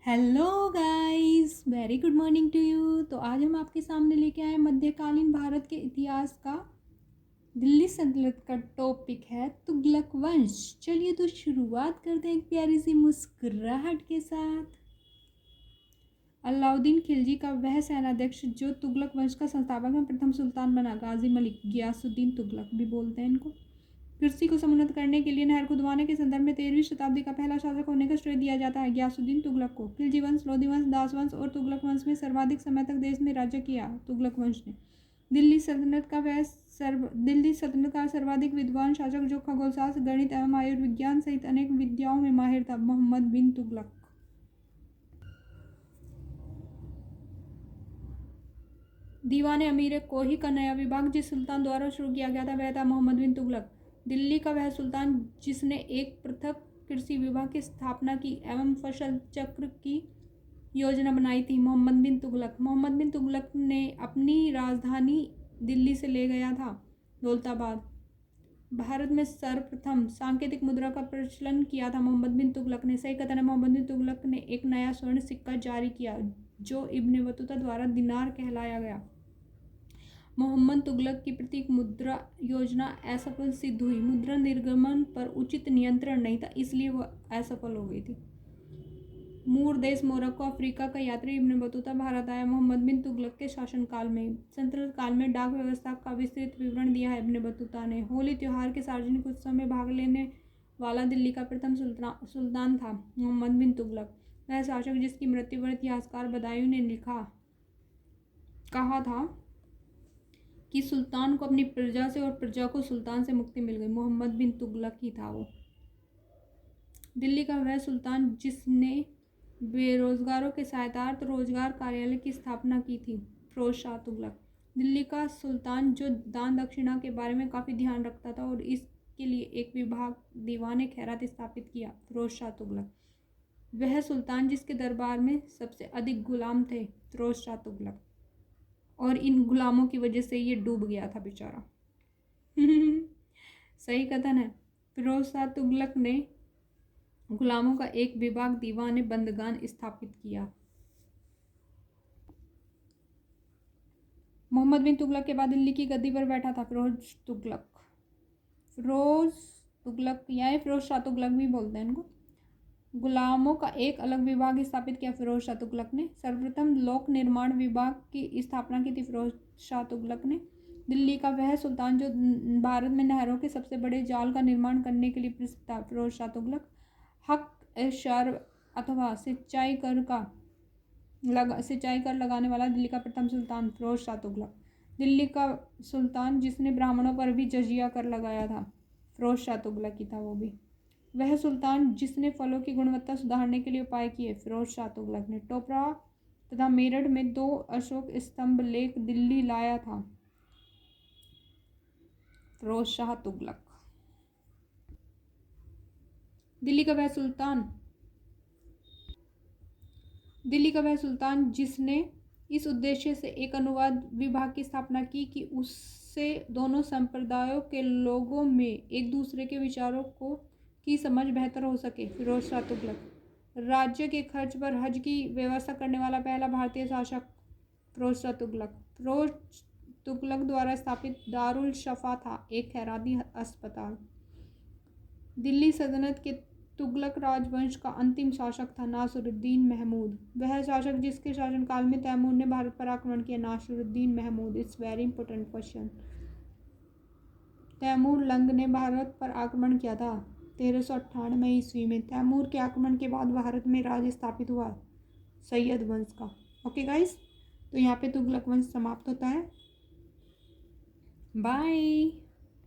Hello guys, very good morning to you. तो आज हम आपके सामने लेके आए मध्यकालीन भारत के इतिहास का दिल्ली सल्तनत का टॉपिक है तुगलक वंश। चलिए तो शुरुआत करते हैं एक प्यारी सी मुस्कुराहट के साथ। अलाउद्दीन खिलजी का वह सेनाध्यक्ष जो तुगलक वंश का संस्थापक में प्रथम सुल्तान बना, गाजी मलिक गियासुद्दीन तुगलक भी बोलते हैं इनको। कृषि को समुन्नत करने के लिए नहर खुदवाने के संदर्भ में 13वीं शताब्दी का पहला शासक होने का श्रेय दिया जाता है गियासुद्दीन तुगलक को। खिलजी वंश, लोधी वंश, दास वंश और तुगलक वंश में सर्वाधिक समय तक देश में राज्य किया। तुगलक वंश ने दिल्ली सल्तनत का सर्वाधिक विद्वान शासक जो खगोलशास्त्र, गणित एवं आयुर्विज्ञान सहित अनेक विद्याओं में माहिर था, मोहम्मद बिन तुगलक। दीवान अमीर कोही का नया विभाग जिस सुल्तान द्वारा शुरू किया गया था वह था मोहम्मद बिन तुगलक। दिल्ली का वह सुल्तान जिसने एक पृथक कृषि विभाग की स्थापना की एवं फसल चक्र की योजना बनाई थी, मोहम्मद बिन तुगलक। मोहम्मद बिन तुगलक ने अपनी राजधानी दिल्ली से ले गया था दौलताबाद। भारत में सर्वप्रथम सांकेतिक मुद्रा का प्रचलन किया था मोहम्मद बिन तुगलक ने। सही कथन है, मोहम्मद बिन तुगलक ने एक नया स्वर्ण सिक्का जारी किया जो इब्ने बतूता द्वारा दिनार कहलाया गया। मोहम्मद तुगलक की प्रतीक मुद्रा योजना असफल सिद्ध हुई। मुद्रा निर्गमन पर उचित नियंत्रण नहीं था, इसलिए वह असफल हो गई थी। मूर देश मोरक्को अफ्रीका का यात्री इब्ने बतूता भारत आया मोहम्मद बिन तुगलक के शासनकाल में। सल्तनत काल में डाक व्यवस्था का विस्तृत विवरण दिया है इब्ने बतूता ने। होली त्योहार के सार्वजनिक उत्सव में भाग लेने वाला दिल्ली का प्रथम सुल्तान था मोहम्मद बिन तुगलक। वह शासक जिसकी मृत्यु पर इतिहासकार बदायूं ने कहा था कि सुल्तान को अपनी प्रजा से और प्रजा को सुल्तान से मुक्ति मिल गई, मोहम्मद बिन तुगलक ही था वो। दिल्ली का वह सुल्तान जिसने बेरोजगारों के सहायतार्थ रोजगार कार्यालय की स्थापना की थी, फिरोज शाह तुगलक। दिल्ली का सुल्तान जो दान दक्षिणा के बारे में काफ़ी ध्यान रखता था और इसके लिए एक विभाग दीवाने खैरात स्थापित किया, फिरोज शाह तुगलक। वह सुल्तान जिसके दरबार में सबसे अधिक गुलाम थे, फिरोज शाह तुगलक। और इन गुलामों की वजह से ये डूब गया था बेचारा। सही कथन है। फिरोज शाह तुगलक ने गुलामों का एक विभाग दीवाने बंदगान स्थापित किया। मोहम्मद बिन तुगलक के बाद दिल्ली की गद्दी पर बैठा था फिरोज तुगलक। फिरोज तुगलक या फिरोज शाह तुगलक भी बोलते हैं इनको। गुलामों का एक अलग विभाग स्थापित किया फिरोज शाह तुगलक ने। सर्वप्रथम लोक निर्माण विभाग की स्थापना की थी फिरोज शाह तुगलक ने। दिल्ली का वह सुल्तान जो भारत में नहरों के सबसे बड़े जाल का निर्माण करने के लिए प्रसिद्ध था, फिरोज शाह तुगलक। हक शर अथवा सिंचाई कर लगाने वाला दिल्ली का प्रथम सुल्तान, फिरोज शाह तुगलक। दिल्ली का सुल्तान जिसने ब्राह्मणों पर भी जजिया कर लगाया था, फिरोज शाह तुगलक ही था वो भी। वह सुल्तान जिसने फलों की गुणवत्ता सुधारने के लिए उपाय किए, फिरोज शाह तुगलक ने। टोपरा तथा मेरठ में 2 अशोक स्तंभ लेख दिल्ली लाया था, फिरोज शाह तुगलक। दिल्ली का वह सुल्तान जिसने इस उद्देश्य से एक अनुवाद विभाग की स्थापना की कि उससे दोनों संप्रदायों के लोगों में एक दूसरे के विचारों की समझ बेहतर हो सके, फिरोज शाह तुगलक। राज्य के खर्च पर हज की व्यवस्था करने वाला पहला भारतीय शासक, फिरोज शाह तुगलक। फिरोज तुगलक द्वारा स्थापित दारुल शफा था एक खैराती अस्पताल। दिल्ली सल्तनत के तुगलक राजवंश का अंतिम शासक था नासिरुद्दीन महमूद। वह शासक जिसके शासनकाल में तैमूर ने भारत पर आक्रमण किया, Nasiruddin Mahmud. It's very important question. Taimur Lang ने भारत पर आक्रमण किया था 1398 ईस्वी में। तैमूर के आक्रमण के बाद भारत में राज्य स्थापित हुआ सैयद वंश का। ओके गाइस, तो यहाँ पे तुगलक वंश समाप्त होता है। बाय।